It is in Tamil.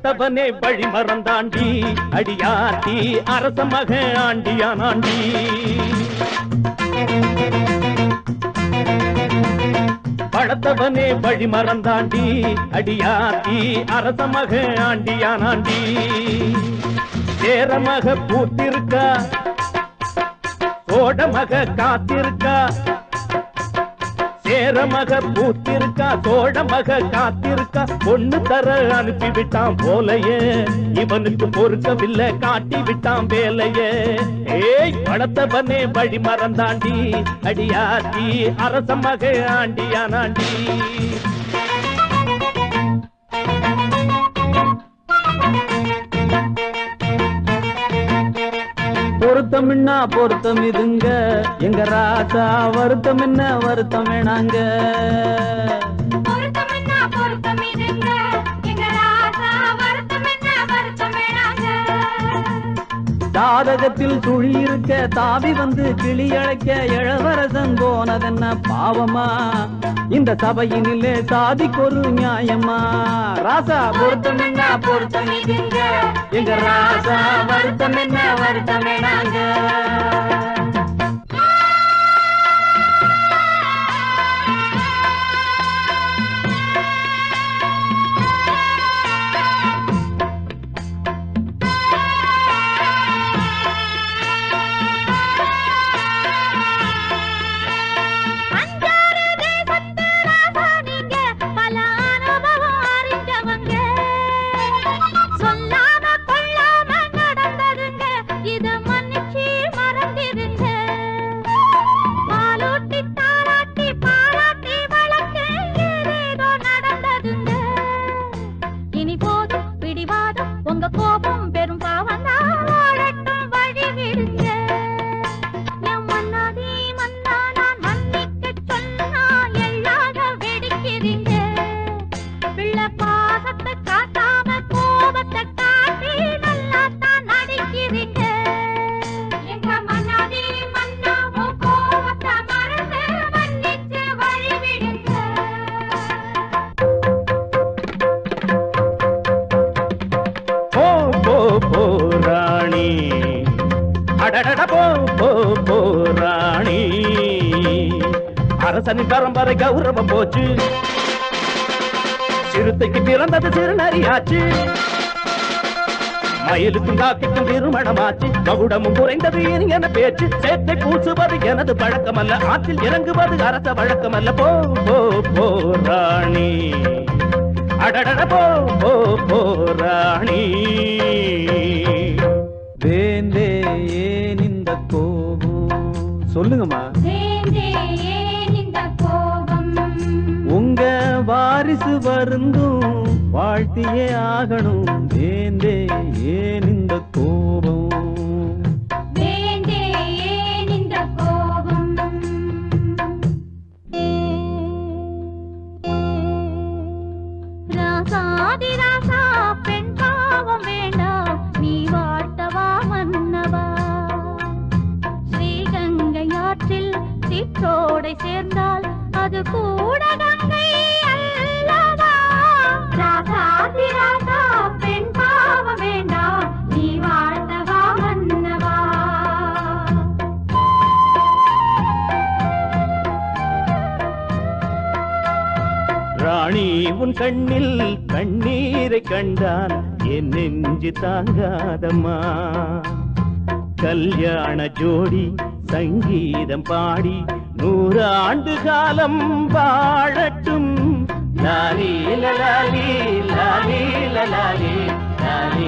படத்தவனே வழி மறந்தாண்டி அடியாத்தி அரச மக ஆண்டியானாண்டி படத்தவனே வழி மறந்தாண்டி அடியாத்தி அரச மக ஆண்டியானாண்டி சேர மக பூத்திருக்கா சோட மக காத்திருக்கா சேர மக பூத்திருக்கா சோழ மக காத்திருக்கா பொண்ணு தர அனுப்பி விட்டான் போலையே இவனுக்கு பொறுக்கவில்லை காட்டி விட்டான் வேலையே ஏய் படத்தவனே வழி மறந்தாண்டி அடியாத்தி அரச மக ஆண்டியானாண்டி பொருத்தம்னா பொருத்தம் இதுங்க எங்க ராசா வருத்தம் என்ன வருத்தம் வேணாங்க ஜாதகத்தில் துளி இருக்க தாவி வந்து கிளி அழைக்க இளவரசன் போனதென்ன பாவமா இந்த சபையினிலே சாதிக்கொரு நியாயமா ராசா பொருத்தம் என்ன பொருத்தம் இதுங்க எங்க ராசா வருத்தம் என்ன வருத்தம் வேணாங்க அரசனின் பரம்பரை கௌரவம் போச்சு சிறுத்தைக்கு பிறந்தது சிறுநரியாச்சு மயிலுக்கும் காக்கிக்கும் திருமணமாச்சு மகுடமும் குறைந்தது இனியன பேச்சு சேத்தை பூசுவது எனது பழக்கமல்ல ஆற்றில் இறங்குவது அரச வழக்கமல்ல போ போ போ ராணி அடடட போ போ போ ராணி வேந்தே ஏன் இந்த கோபம் சொல்லுங்கம்மா உங்க வாரிசு வருந்தும் வாழ்த்தியே ஆகணும் வேந்தே ஏன் இந்த கோபம் வேந்தே ஏன் இந்த கோபம் ராசாதி ராசா பெண் பாவம் வேண்டாம் நீ வாழ்த்தவா மன்னவா ஸ்ரீகங்கை ஆற்றில் சிற்றோடை சேர்ந்தால் அது கூட கங்கை அல்லவா ராசாதி ராசா பெண் பாவம் வேண்டாம் நீ வாழ்த்தவா மன்னவா ராணி உன் கண்ணில் கண்ணீரை கண்டால் என் நெஞ்சு தாங்காதம்மா கல்யாண ஜோடி சங்கீதம் பாடி 100 ஆண்டு காலம் வாழட்டும் லாலி லாலி லாலி லாலி லாலி